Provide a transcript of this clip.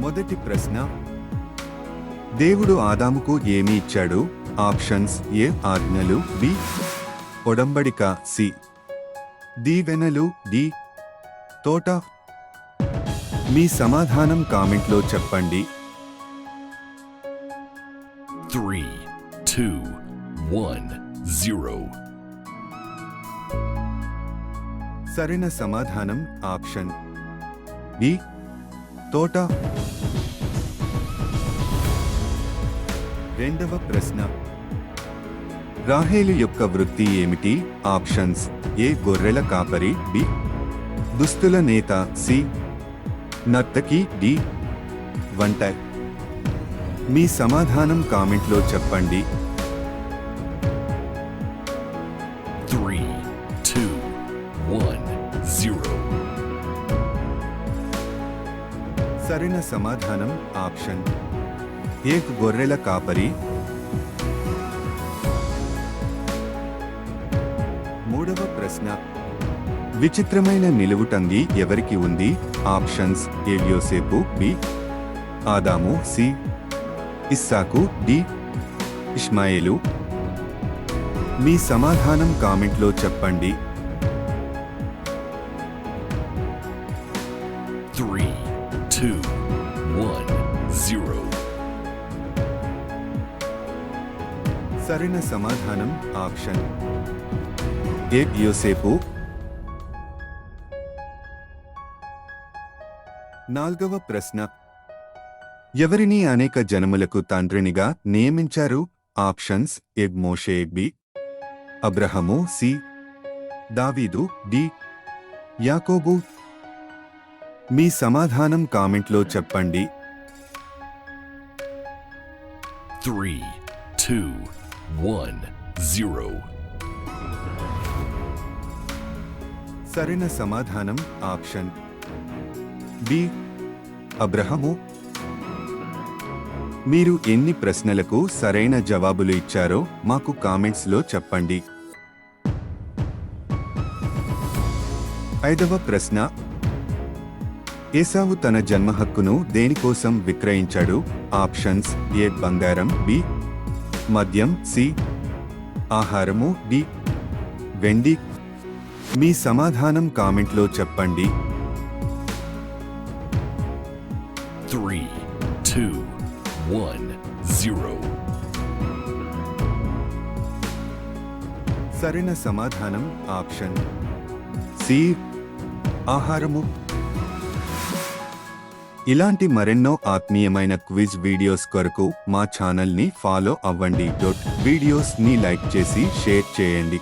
మొదటి ప్రశ్న, దేవుడు ఆదాముకు ఏమి ఇచ్చాడు? ఆప్షన్స్: ఏ ఆజ్ఞలు, బి ఒడంబడిక, సి దీవెనలు, డి తోట. మీ సమాధానం కామెంట్లో చెప్పండి. 3, 2, 1, 0. సరైన సమాధానం ఆప్షన్ బి తోట. రెండవ ప్రశ్న, రాహేలు యొక్క వృత్తి ఏమిటి? ఆప్షన్స్: ఏ గొర్రెల కాపరి, బి దుస్తుల నేత, సి నర్తకి, డి వంట. మీ సమాధానం కామెంట్లో చెప్పండి. 3, 2, 1, 0. సరైన సమాధానం ఆప్షన్ ఏ గొర్రెల కాపరి. మూడవ ప్రశ్న, విచిత్రమైన నిలువుటంగి ఎవరికి ఉంది? ఆప్షన్స్: ఏ యోసేపు, బి ఆదాము, సి ఇస్సాకు, డి ఇష్మాయేలు. మీ సమాధానం కామెంట్లో చెప్పండి. 3, 2, 1, 0. సరైన సమాధానం ఆప్షన్ ఏ యోసేపు. నాల్గవ ప్రశ్న, ఎవరిని అనేక జనములకు తండ్రినిగా నియమించారు? ఆప్షన్స్: ఏ మోషే, బి అబ్రహము, సి దావీదు, డి యాకోబు. మీ సమాధానం కామెంట్లో చెప్పండి. 3, 2, 1, 0. సరైన సమాధానం ఆప్షన్ బి అబ్రహము. మీరు ఎన్ని ప్రశ్నలకు సరైన జవాబులు ఇచ్చారో మాకు కామెంట్స్లో చెప్పండి. ఐదవ ప్రశ్న, ఏసావు తన జన్మ హక్కును దేనికోసం విక్రయించాడు? ఆప్షన్స్: ఏ బంగారం, బి మద్యం, సి ఆహారము, డి వెండి. మీ సమాధానం కామెంట్లో చెప్పండి. 3, 2, 1, 0. సరైన సమాధానం ఆప్షన్ సి ఆహారము. ఇలాంటి మరెన్నో ఆత్మీయమైన క్విజ్ వీడియోస్ కొరకు మా ఛానల్ని ఫాలో అవ్వండి. వీడియోస్ని లైక్ చేసి షేర్ చేయండి.